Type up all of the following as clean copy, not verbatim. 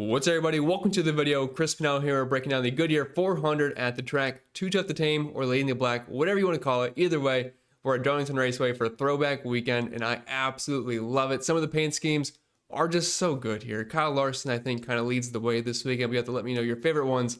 What's up, everybody? Welcome to the video. Pennell here, breaking down the Goodyear 400 at the track. Too tough to tame or Lady in the Black, whatever you want to call it. Either way, we're at Darlington Raceway for a throwback weekend, and I absolutely love it. Some of the paint schemes are just so good here. Kyle Larson, I think, kind of leads the way this weekend. We have to let me know your favorite ones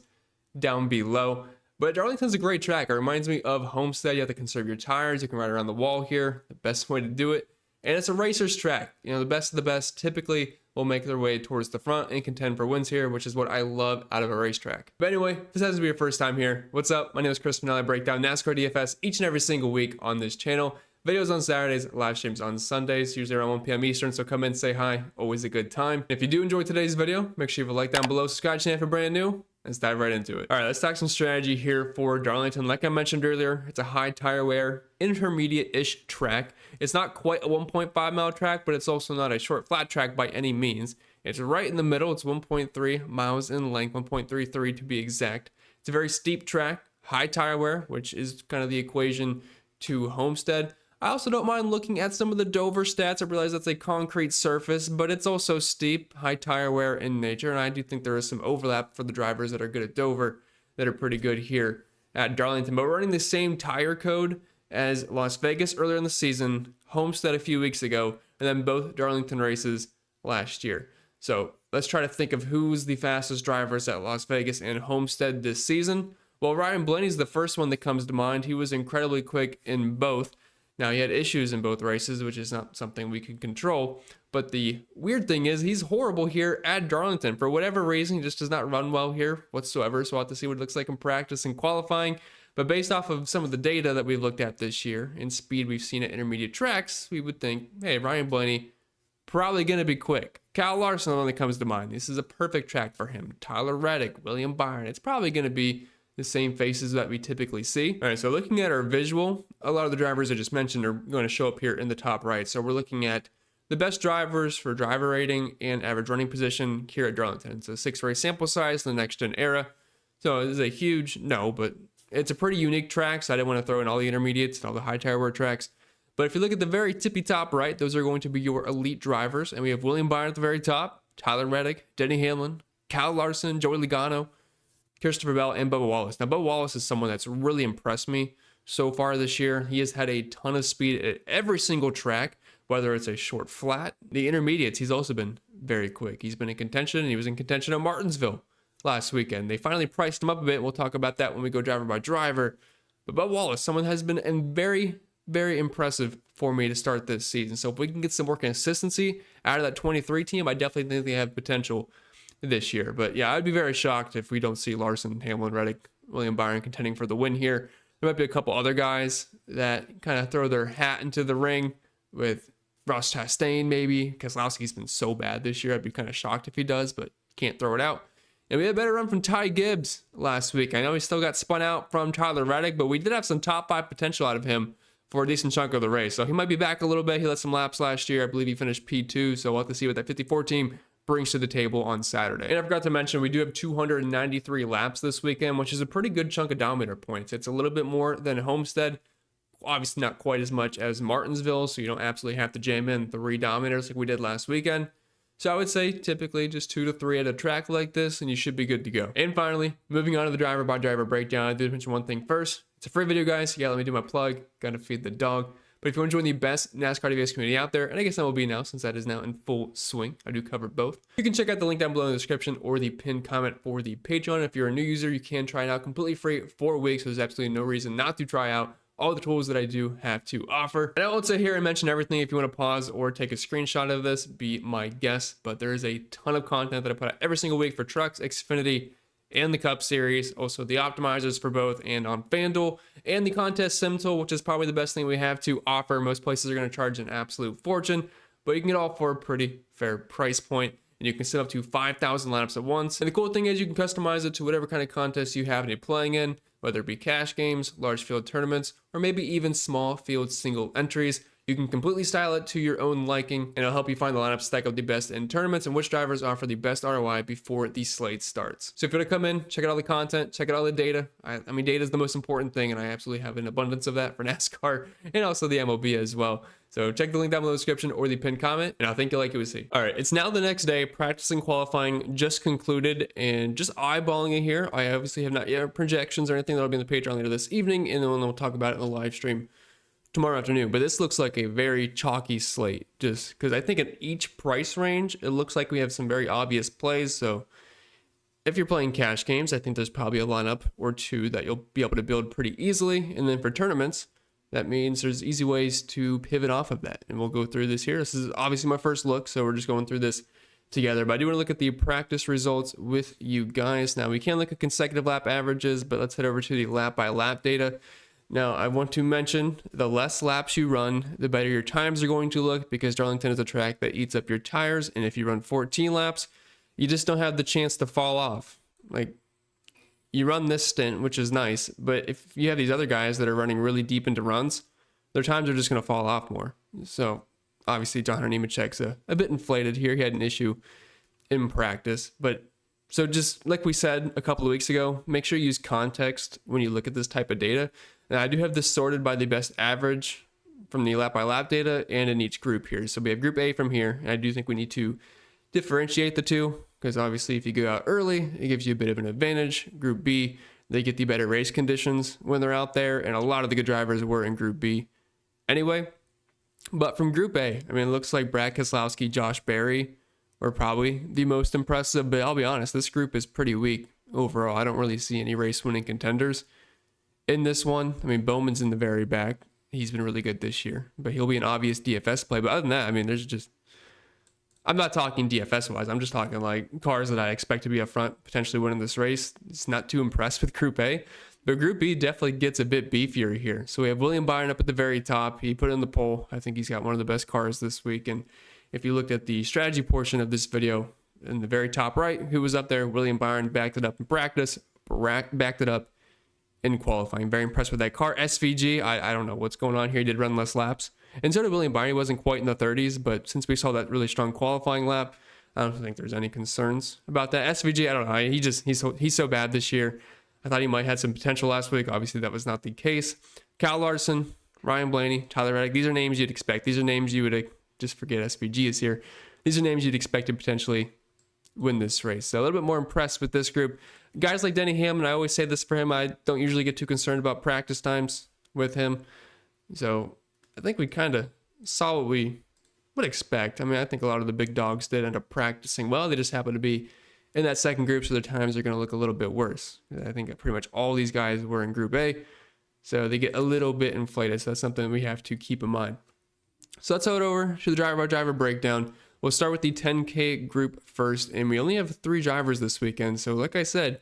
down below. But Darlington's a great track. It reminds me of Homestead. You have to conserve your tires. You can ride around the wall here. The best way to do it. And it's a racer's track. You know, the best of the best typically will make their way towards the front and contend for wins here, which is what I love out of a racetrack. But anyway, if this has to be your first time here, what's up? My name is Pennell. I break down NASCAR DFS each and every single week on this channel. Videos on Saturdays, live streams on Sundays, usually around 1 p.m. Eastern, so come in, say hi, always a good time. If you do enjoy today's video, make sure you leave a like down below, subscribe to the channel if you're brand new. Let's dive right into it. All right, let's talk some strategy here for Darlington. Like I mentioned earlier, it's a high tire wear, intermediate-ish track. It's not quite a 1.5 mile track, but it's also not a short flat track by any means. It's right in the middle. It's 1.3 miles in length, 1.33 to be exact. It's a very steep track, high tire wear, which is kind of the equation to Homestead. I also don't mind looking at some of the Dover stats. I realize that's a concrete surface, but it's also steep, high tire wear in nature, and I do think there is some overlap for the drivers that are good at Dover that are pretty good here at Darlington. But we're running the same tire code as Las Vegas earlier in the season, Homestead a few weeks ago, and then both Darlington races last year. So let's try to think of who's the fastest drivers at Las Vegas and Homestead this season. Well, Ryan Blaney's the first one that comes to mind. He was incredibly quick in both. Now, he had issues in both races, which is not something we can control. But the weird thing is he's horrible here at Darlington. For whatever reason, he just does not run well here whatsoever. So we'll have to see what it looks like in practice and qualifying. But based off of some of the data that we've looked at this year and speed we've seen at intermediate tracks, we would think, hey, Ryan Blaney, probably going to be quick. Kyle Larson, the one that comes to mind. This is a perfect track for him. Tyler Reddick, William Byron. It's probably going to be the same faces that we typically see. All right, so looking at our visual, a lot of the drivers I just mentioned are going to show up here in the top right. So we're looking at the best drivers for driver rating and average running position here at Darlington. It's a 6-race sample size in the next-gen era. So this is a huge no, but it's a pretty unique track, so I didn't want to throw in all the intermediates and all the high tire wear tracks. But if you look at the very tippy top right, those are going to be your elite drivers. And we have William Byron at the very top, Tyler Reddick, Denny Hamlin, Kyle Larson, Joey Logano, Christopher Bell, and Bubba Wallace. Now, Bubba Wallace is someone that's really impressed me so far this year. He has had a ton of speed at every single track, whether it's a short flat. The intermediates, he's also been very quick. He's been in contention, and he was in contention at Martinsville last weekend. They finally priced him up a bit. We'll talk about that when we go driver by driver. But Bubba Wallace, someone has been very, very impressive for me to start this season. So if we can get some more consistency out of that 23 team, I definitely think they have potential this year. But yeah, I'd be very shocked if we don't see Larson, Hamlin, Reddick, William Byron contending for the win here. There might be a couple other guys that kind of throw their hat into the ring with Ross Chastain, maybe. Keselowski's been so bad this year. I'd be kind of shocked if he does, but can't throw it out. And we had a better run from Ty Gibbs last week. I know he still got spun out from Tyler Reddick, but we did have some top 5 potential out of him for a decent chunk of the race. So he might be back a little bit. He led some laps last year. I believe he finished P2, so we'll have to see what that 54 team brings to the table on Saturday. And I forgot to mention, we do have 293 laps this weekend, which is a pretty good chunk of dominator points. It's a little bit more than Homestead. Obviously not quite as much as Martinsville, so you don't absolutely have to jam in 3 dominators like we did last weekend. So I would say typically just 2 to 3 at a track like this, and you should be good to go. And finally, moving on to the driver by driver breakdown, I did mention one thing first. It's a free video, guys. Yeah, let me do my plug. Gotta feed the dog. But if you want to join the best NASCAR DFS community out there, and I guess that will be now since that is now in full swing, I do cover both. You can check out the link down below in the description or the pinned comment for the Patreon. If you're a new user, you can try it out completely free 4 weeks. So there's absolutely no reason not to try out all the tools that I do have to offer. And I won't sit here and mention everything. If you want to pause or take a screenshot of this, be my guest. But there is a ton of content that I put out every single week for trucks, Xfinity, and the Cup Series, also the optimizers for both, and on FanDuel, and the contest sim tool, which is probably the best thing we have to offer. Most places are going to charge an absolute fortune, but you can get all for a pretty fair price point, and you can set up to 5,000 lineups at once. And the cool thing is you can customize it to whatever kind of contest you have and you're playing in, whether it be cash games, large field tournaments, or maybe even small field single entries. You can completely style it to your own liking, and it'll help you find the lineup stack up the best in tournaments and which drivers offer the best ROI before the slate starts. So if you want to come in, check out all the content, check out all the data. I mean, data is the most important thing, and I absolutely have an abundance of that for NASCAR and also the MLB as well. So check the link down below in the description or the pinned comment, and I think you'll like what you see. All right, it's now the next day. Practicing qualifying just concluded, and just eyeballing it here. I obviously have not yet projections or anything that'll be in the Patreon later this evening, and then we'll talk about it in the live stream tomorrow afternoon. But this looks like a very chalky slate, just because I think at each price range, it looks like we have some very obvious plays. So if you're playing cash games, I think there's probably a lineup or two that you'll be able to build pretty easily. And then for tournaments, that means there's easy ways to pivot off of that. And we'll go through this here. This is obviously my first look, so we're just going through this together. But I do want to look at the practice results with you guys. Now, we can look at consecutive lap averages, but let's head over to the lap by lap data. Now, I want to mention the less laps you run, the better your times are going to look, because Darlington is a track that eats up your tires. And if you run 14 laps, you just don't have the chance to fall off. Like, you run this stint, which is nice, but if you have these other guys that are running really deep into runs, their times are just going to fall off more. So obviously John Nemechek's a bit inflated here. He had an issue in practice, but so just like we said a couple of weeks ago, make sure you use context when you look at this type of data. And I do have this sorted by the best average from the lap by lap data and in each group here. So we have group A from here, and I do think we need to differentiate the two, because obviously if you go out early, it gives you a bit of an advantage. Group B, they get the better race conditions when they're out there, and a lot of the good drivers were in Group B anyway. But from Group A, I mean, it looks like Brad Keselowski, Josh Berry were probably the most impressive, but I'll be honest, this group is pretty weak overall. I don't really see any race-winning contenders in this one. I mean, Bowman's in the very back. He's been really good this year, but he'll be an obvious DFS play. But other than that, I mean, there's just... I'm not talking DFS-wise. I'm just talking like cars that I expect to be up front, potentially winning this race. It's not too impressed with Group A, but Group B definitely gets a bit beefier here. So we have William Byron up at the very top. He put in the poll. I think he's got one of the best cars this week. And if you looked at the strategy portion of this video in the very top right, who was up there? William Byron backed it up in practice, backed it up in qualifying. Very impressed with that car. SVG, I don't know what's going on here. He did run less laps. And so did William Byron. He wasn't quite in the 30s, but since we saw that really strong qualifying lap, I don't think there's any concerns about that. SVG, I don't know. He's so bad this year. I thought he might have some potential last week. Obviously, that was not the case. Kyle Larson, Ryan Blaney, Tyler Reddick. These are names you'd expect. These are names you would just forget SVG is here. These are names you'd expect to potentially win this race. So a little bit more impressed with this group. Guys like Denny Hamlin, I always say this for him. I don't usually get too concerned about practice times with him. So I think we kind of saw what we would expect. I mean, I think a lot of the big dogs did end up practicing well. They just happen to be in that second group, so their times are going to look a little bit worse. I think pretty much all these guys were in Group A, so they get a little bit inflated. So that's something we have to keep in mind. So let's head over to the driver-by-driver breakdown. We'll start with the 10K group first, and we only have 3 drivers this weekend. So like I said,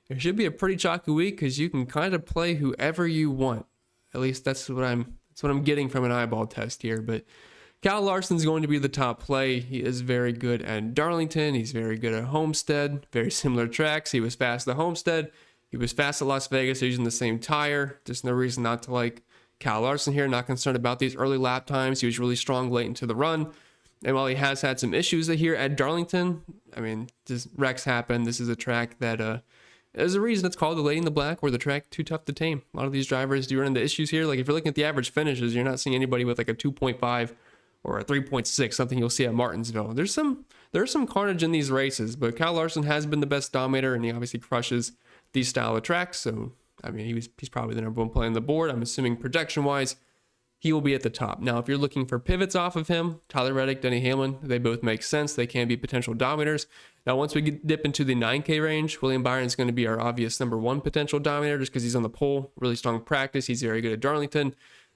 it should be a pretty chalky week because you can kind of play whoever you want. At least that's what I'm getting from an eyeball test here. But Kyle Larson's going to be the top play. He is very good at Darlington. He's very good at Homestead. Very similar tracks. He was fast at Homestead. He was fast at Las Vegas. They're using the same tire. There's no reason not to like Kyle Larson here. Not concerned about these early lap times. He was really strong late into the run. And while he has had some issues here at Darlington, I mean, wrecks happen. This is a track that there's a reason it's called the Lady in the Black, or the track too tough to tame. A lot of these drivers do run into issues here. Like if you're looking at the average finishes, you're not seeing anybody with like a 2.5 or a 3.6, something you'll see at Martinsville. There's some carnage in these races, but Kyle Larson has been the best dominator, and he obviously crushes these style of tracks. So I mean, he's probably the number one play on the board. I'm assuming projection wise, he will be at the top. Now, if you're looking for pivots off of him, Tyler Reddick, Denny Hamlin, they both make sense. They can be potential dominators. Now, once we dip into the 9K range, William Byron is going to be our obvious number one potential dominator just because he's on the pole, really strong practice. He's very good at Darlington.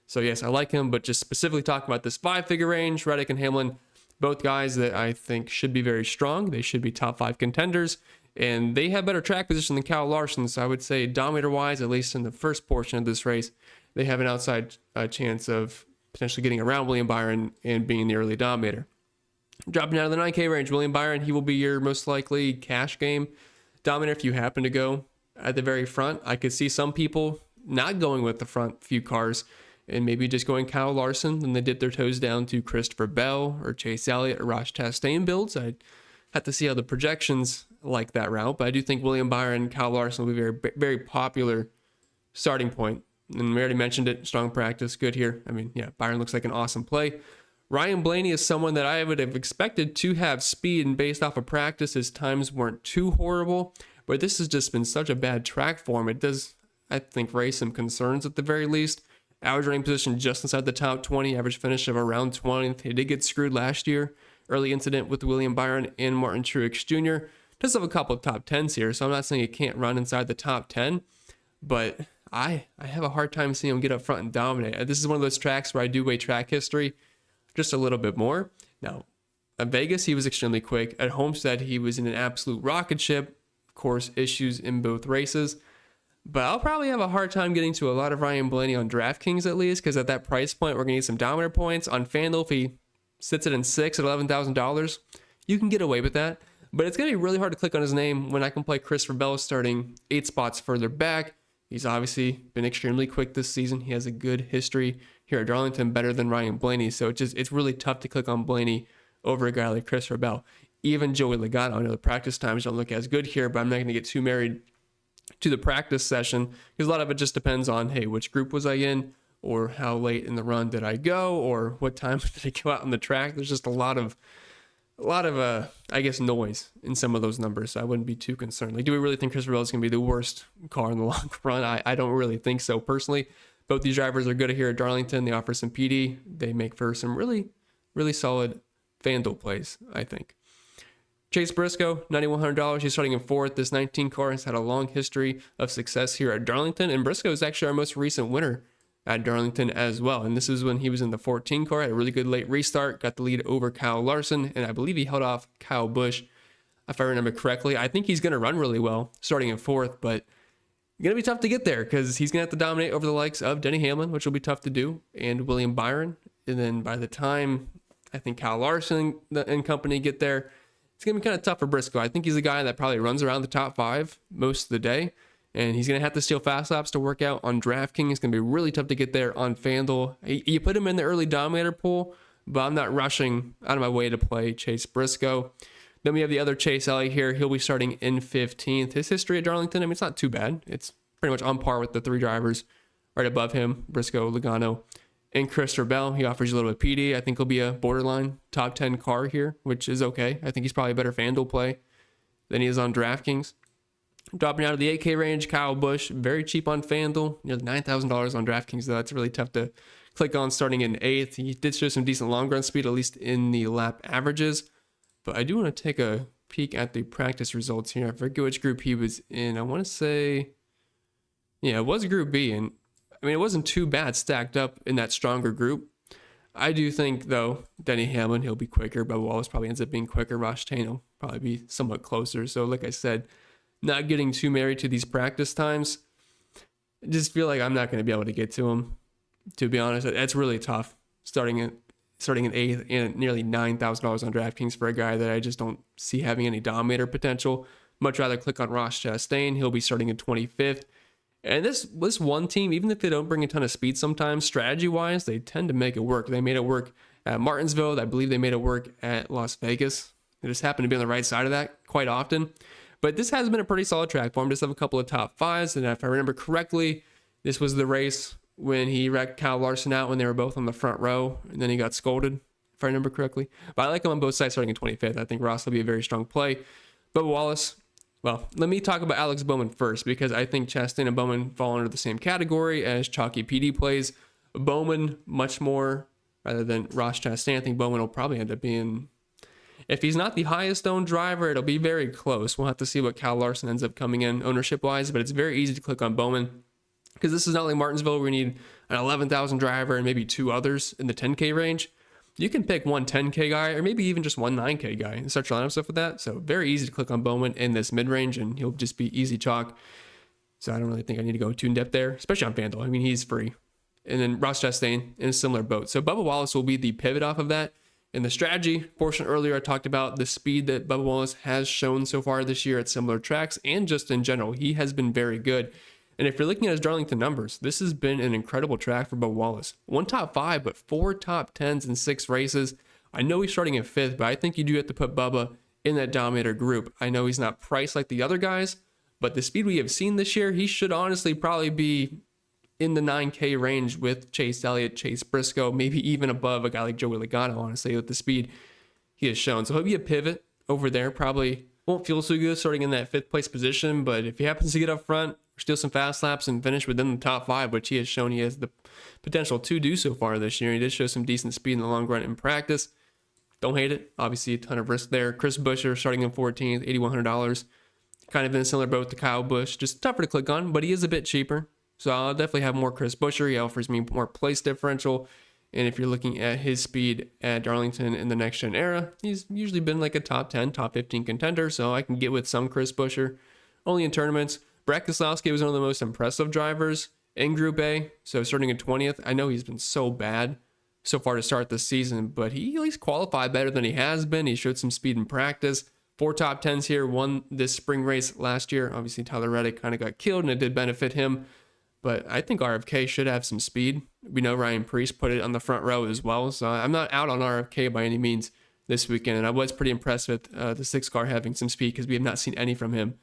So, yes, I like him, but just specifically talking about this 5-figure range, Reddick and Hamlin, both guys that I think should be very strong. They should be top 5 contenders, and they have better track position than Kyle Larson. So I would say dominator-wise, at least in the first portion of this race, they have an outside chance of potentially getting around William Byron and being the early dominator. Dropping down to the 9K range, William Byron, he will be your most likely cash game dominator if you happen to go at the very front. I could see some people not going with the front few cars and maybe just going Kyle Larson, then they dip their toes down to Christopher Bell or Chase Elliott or Ross Chastain builds. I'd have to see how the projections like that route, but I do think William Byron, Kyle Larson will be very, very popular starting point. And we already mentioned it, strong practice, good here. I mean, yeah, Byron looks like an awesome play. Ryan Blaney is someone that I would have expected to have speed, and based off of practice, his times weren't too horrible, but this has just been such a bad track for him. It does, I think, raise some concerns at the very least. Average running position just inside the top 20, average finish of around 20th. He did get screwed last year. Early incident with William Byron and Martin Truex Jr. Does have a couple of top 10s here, so I'm not saying he can't run inside the top 10, but I have a hard time seeing him get up front and dominate. This is one of those tracks where I do weigh track history just a little bit more. Now, at Vegas, he was extremely quick. At Homestead, he was in an absolute rocket ship. Of course, issues in both races. But I'll probably have a hard time getting to a lot of Ryan Blaney on DraftKings at least, because at that price point, we're going to need some dominator points. On FanDuel, if he sits it in 6 at $11,000, you can get away with that. But it's going to be really hard to click on his name when I can play Christopher Bell starting 8 spots further back. He's obviously been extremely quick this season. He has a good history here at Darlington, better than Ryan Blaney. So it's really tough to click on Blaney over a guy like Christopher Bell. Even Joey Logano, I know the practice times don't look as good here, but I'm not going to get too married to the practice session because a lot of it just depends on, hey, which group was I in, or how late in the run did I go, or what time did I go out on the track. There's just a lot of I guess, noise in some of those numbers. So I wouldn't be too concerned. Like, do we really think Christopher Bell is going to be the worst car in the long run? I don't really think so personally. Both these drivers are good here at Darlington. They offer some PD. They make for some really, really solid FanDuel plays, I think. Chase Briscoe, $9,100. He's starting in 4th. This 19 car has had a long history of success here at Darlington, and Briscoe is actually our most recent winner at Darlington as well. And this is when he was in the 14 car, had a really good late restart, got the lead over Kyle Larson, and I believe he held off Kyle Busch, if I remember correctly. I think he's going to run really well starting in 4th, but going to be tough to get there because he's going to have to dominate over the likes of Denny Hamlin, which will be tough to do, and William Byron. And then by the time I think Kyle Larson and company get there, it's going to be kind of tough for Briscoe. I think he's a guy that probably runs around the top 5 most of the day, and he's going to have to steal fast laps to work out on DraftKings. It's going to be really tough to get there on FanDuel. You put him in the early dominator pool, but I'm not rushing out of my way to play Chase Briscoe. Then we have the other Chase Elliott here. He'll be starting in 15th. His history at Darlington, I mean, it's not too bad. It's pretty much on par with the 3 drivers right above him, Briscoe, Logano, and Christopher Bell. He offers you a little bit of PD. I think he'll be a borderline top 10 car here, which is okay. I think he's probably a better FanDuel play than he is on DraftKings. Dropping out of the 8K range, Kyle Busch, very cheap on FanDuel, nearly $9,000 on DraftKings, though. That's really tough to click on starting in 8th. He did show some decent long run speed, at least in the lap averages. But I do want to take a peek at the practice results here. I forget which group he was in. I want to say, yeah, it was Group B. And I mean, it wasn't too bad stacked up in that stronger group. I do think, though, Denny Hamlin, he'll be quicker. Bubba Wallace probably ends up being quicker. Ross Chastain will probably be somewhat closer. So, like I said, not getting too married to these practice times. I just feel like I'm not going to be able to get to him, to be honest. It's really tough starting in 8th and nearly $9,000 on DraftKings for a guy that I just don't see having any dominator potential. Much rather click on Ross Chastain. He'll be starting in 25th. And this one team, even if they don't bring a ton of speed sometimes, strategy-wise, they tend to make it work. They made it work at Martinsville. I believe they made it work at Las Vegas. They just happen to be on the right side of that quite often. But this has been a pretty solid track for him. Just have a couple of top 5s. And if I remember correctly, this was the race when he wrecked Kyle Larson out when they were both on the front row. And then he got scolded, if I remember correctly. But I like him on both sides starting in 25th. I think Ross will be a very strong play. But Wallace, well, let me talk about Alex Bowman first, because I think Chastain and Bowman fall under the same category as chalky PD plays. Bowman, much more, rather than Ross Chastain. I think Bowman will probably end up being, if he's not the highest owned driver, it'll be very close. We'll have to see what Kyle Larson ends up coming in ownership-wise, but it's very easy to click on Bowman, because this is not like Martinsville where we need an 11,000 driver and maybe 2 others in the 10K range. You can pick one 10K guy or maybe even just one 9K guy and start your lineup stuff with that. So very easy to click on Bowman in this mid-range, and he'll just be easy chalk. So I don't really think I need to go too in-depth there, especially on FanDuel. I mean, he's free. And then Ross Chastain in a similar boat. So Bubba Wallace will be the pivot off of that. In the strategy portion earlier, I talked about the speed that Bubba Wallace has shown so far this year at similar tracks and just in general. He has been very good. And if you're looking at his Darlington numbers, this has been an incredible track for Bubba Wallace. 1 top 5, but 4 top 10s in 6 races. I know he's starting in 5th, but I think you do have to put Bubba in that dominator group. I know he's not priced like the other guys, but the speed we have seen this year, he should honestly probably be in the 9K range with Chase Elliott, Chase Briscoe, maybe even above a guy like Joey Logano, honestly, with the speed he has shown. So he'll be a pivot over there. Probably won't feel so good starting in that 5th place position, but if he happens to get up front, steal some fast laps and finish within the top 5, which he has shown he has the potential to do so far this year. He did show some decent speed in the long run in practice. Don't hate it. Obviously, a ton of risk there. Chris Buescher starting in 14th, $8,100. Kind of in a similar boat to Kyle Busch. Just tougher to click on, but he is a bit cheaper. So I'll definitely have more Chris Buescher. He offers me more place differential. And if you're looking at his speed at Darlington in the next gen era, he's usually been like a top 10, top 15 contender. So I can get with some Chris Buescher. Only in tournaments. Brad Keselowski was one of the most impressive drivers in Group A. So starting in 20th, I know he's been so bad so far to start this season, but he at least qualified better than he has been. He showed some speed in practice. 4 top 10s here, won this spring race last year. Obviously, Tyler Reddick kind of got killed, and it did benefit him. But I think RFK should have some speed. We know Ryan Preece put it on the front row as well. So I'm not out on RFK by any means this weekend. And I was pretty impressed with the 6 car having some speed because we have not seen any from him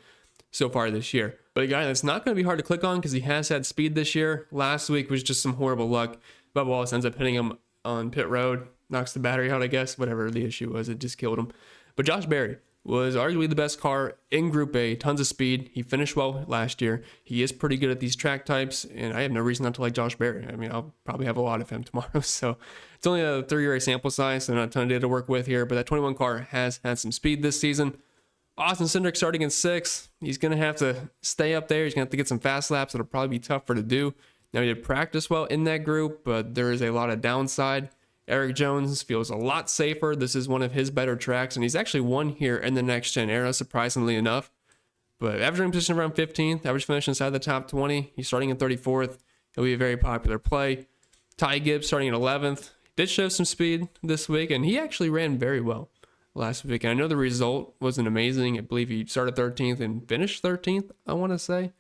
so far this year. But a guy that's not going to be hard to click on because he has had speed this year. Last week was just some horrible luck. Bubba Wallace ends up hitting him on pit road, knocks the battery out, I guess. Whatever the issue was, it just killed him. But Josh Berry was arguably the best car in Group A, tons of speed. He finished well last year. He is pretty good at these track types, and I have no reason not to like Josh Berry. I mean, I'll probably have a lot of him tomorrow. So it's only a 3-race sample size, so not a ton of data to work with here, but that 21 car has had some speed this season. Austin Cindric starting in 6th. He's going to have to stay up there. He's going to have to get some fast laps. It'll probably be tougher to do. Now, he did practice well in that group, but there is a lot of downside. Eric Jones feels a lot safer. This is one of his better tracks, and he's actually won here in the next gen era, surprisingly enough. But averaging position around 15th, average finish inside the top 20. He's starting in 34th. He'll be a very popular play. Ty Gibbs starting in 11th. Did show some speed this week, and he actually ran very well last week. And I know the result wasn't amazing. I believe he started 13th and finished 13th, I want to say.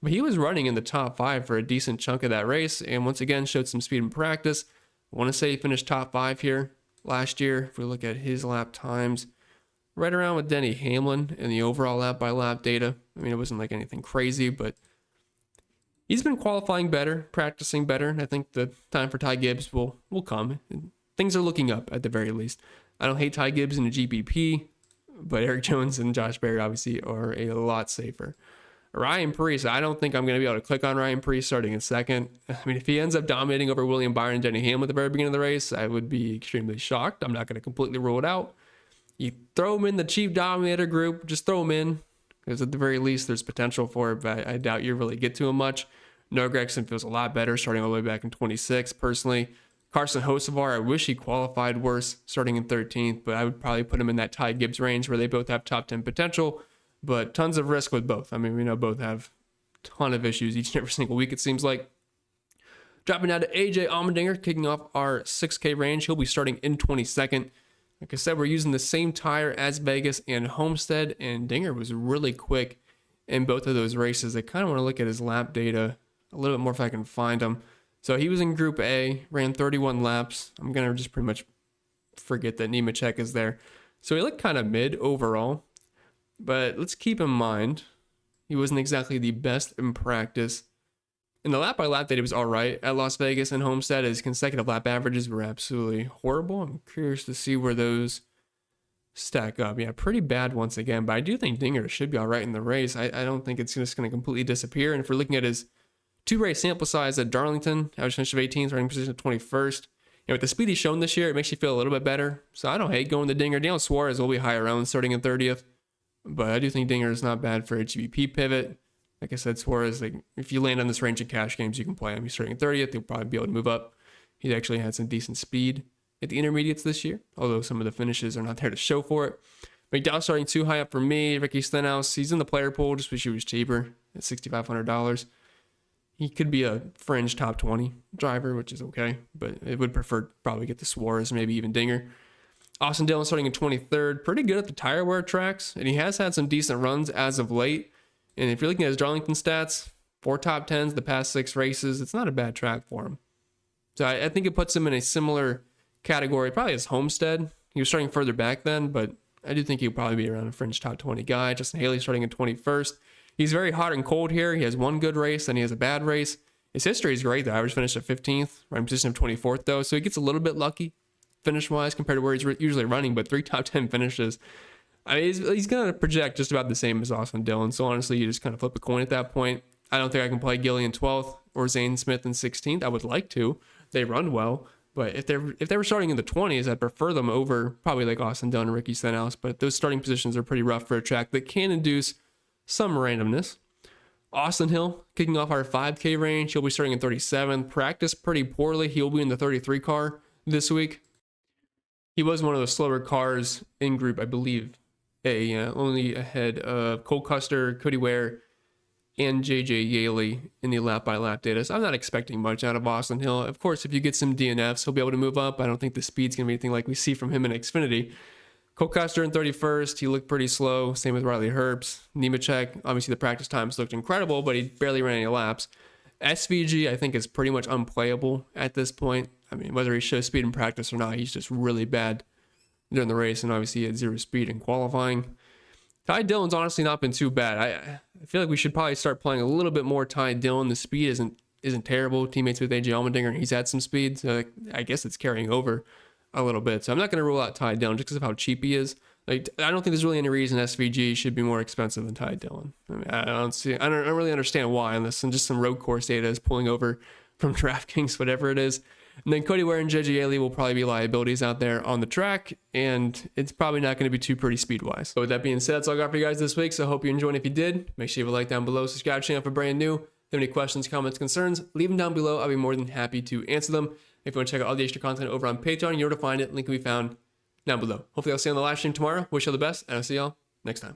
But he was running in the top 5 for a decent chunk of that race, and once again showed some speed in practice. I want to say he finished top 5 here last year. If we look at his lap times, right around with Denny Hamlin in the overall lap by lap data. I mean, it wasn't like anything crazy, but he's been qualifying better, practicing better. And I think the time for Ty Gibbs will come. Things are looking up at the very least. I don't hate Ty Gibbs in the GPP, but Eric Jones and Josh Berry obviously are a lot safer. Ryan Preece, I don't think I'm going to be able to click on Ryan Preece starting in 2nd. I mean, if he ends up dominating over William Byron and Denny Hamlin at the very beginning of the race, I would be extremely shocked. I'm not going to completely rule it out. You throw him in the cheap dominator group, just throw him in, because at the very least, there's potential for it, but I doubt you really get to him much. Noah Gragson feels a lot better starting all the way back in 26, personally. Carson Hocevar, I wish he qualified worse starting in 13th, but I would probably put him in that Ty Gibbs range where they both have top 10 potential. But tons of risk with both. I mean, we know both have a ton of issues each and every single week, it seems like. Dropping down to AJ Allmendinger, kicking off our 6K range. He'll be starting in 22nd. Like I said, we're using the same tire as Vegas and Homestead, and Dinger was really quick in both of those races. I kind of want to look at his lap data a little bit more if I can find him. So he was in Group A, ran 31 laps. I'm going to just pretty much forget that Nemechek is there. So he looked kind of mid overall. But let's keep in mind, he wasn't exactly the best in practice. In the lap by lap data, he was all right at Las Vegas and Homestead. His consecutive lap averages were absolutely horrible. I'm curious to see where those stack up. Yeah, pretty bad once again, but I do think Dinger should be all right in the race. I don't think it's just going to completely disappear. And if we're looking at his 2-race sample size at Darlington, average finish of 18th, running position of 21st. And with the speed he's shown this year, it makes you feel a little bit better. So I don't hate going to Dinger. Daniel Suarez will be higher owned starting in 30th. But I do think Dinger is not bad for a GBP pivot. Like I said, Suarez, like, if you land on this range of cash games, you can play him. He's starting 30th. He'll probably be able to move up. He's actually had some decent speed at the intermediates this year, although some of the finishes are not there to show for it. McDowell starting too high up for me. Ricky Stenhouse, he's in the player pool. Just wish he was cheaper at $6,500. He could be a fringe top 20 driver, which is okay, but I would prefer probably get the Suarez, maybe even Dinger. Austin Dillon starting in 23rd, pretty good at the tire wear tracks, and he has had some decent runs as of late. And if you're looking at his Darlington stats, 4 top 10s the past 6 races. It's not a bad track for him. So I think it puts him in a similar category, probably as Homestead. He was starting further back then, but I do think he'll probably be around a fringe top 20 guy. Justin Haley starting in 21st. He's very hot and cold here. He has one good race, then he has a bad race. His history is great. The average finish at 15th, running position of 24th though, so he gets a little bit lucky finish-wise compared to where he's usually running, but 3 top 10 finishes. I mean, he's going to project just about the same as Austin Dillon, so honestly, you just kind of flip a coin at that point. I don't think I can play Gilly in 12th or Zane Smith in 16th. I would like to. They run well, but if they were starting in the 20s, I'd prefer them over probably like Austin Dillon and Ricky Stenhouse, but those starting positions are pretty rough for a track that can induce some randomness. Austin Hill, kicking off our 5K range. He'll be starting in 37th. Practiced pretty poorly. He'll be in the 33 car this week. He was one of the slower cars in group, I believe. Only ahead of Cole Custer, Cody Ware, and JJ Yaley in the lap-by-lap data. So I'm not expecting much out of Austin Hill. Of course, if you get some DNFs, he'll be able to move up. I don't think the speed's going to be anything like we see from him in Xfinity. Cole Custer in 31st. He looked pretty slow. Same with Riley Herbst. Nemechek, obviously the practice times looked incredible, but he barely ran any laps. SVG, I think, is pretty much unplayable at this point. I mean, whether he shows speed in practice or not, he's just really bad during the race, and obviously he had 0 speed in qualifying. Ty Dillon's honestly not been too bad. I feel like we should probably start playing a little bit more Ty Dillon. The speed isn't terrible. Teammates with AJ Allmendinger, and he's had some speed, so I guess it's carrying over a little bit. So I'm not going to rule out Ty Dillon just because of how cheap he is. Like, I don't think there's really any reason SVG should be more expensive than Ty Dillon. I mean, I don't really understand why, unless just some road course data is pulling over from DraftKings, whatever it is. And then Cody Ware and JJ Yaley will probably be liabilities out there on the track, and it's probably not going to be too pretty speed-wise. So with that being said, that's all I got for you guys this week, so I hope you enjoyed. If you did, make sure you leave a like down below, subscribe to the channel if you're brand new. If you have any questions, comments, concerns, leave them down below. I'll be more than happy to answer them. If you want to check out all the extra content over on Patreon, you know where to find it. Link can be found down below. Hopefully I'll see you on the live stream tomorrow. Wish you all the best, and I'll see y'all next time.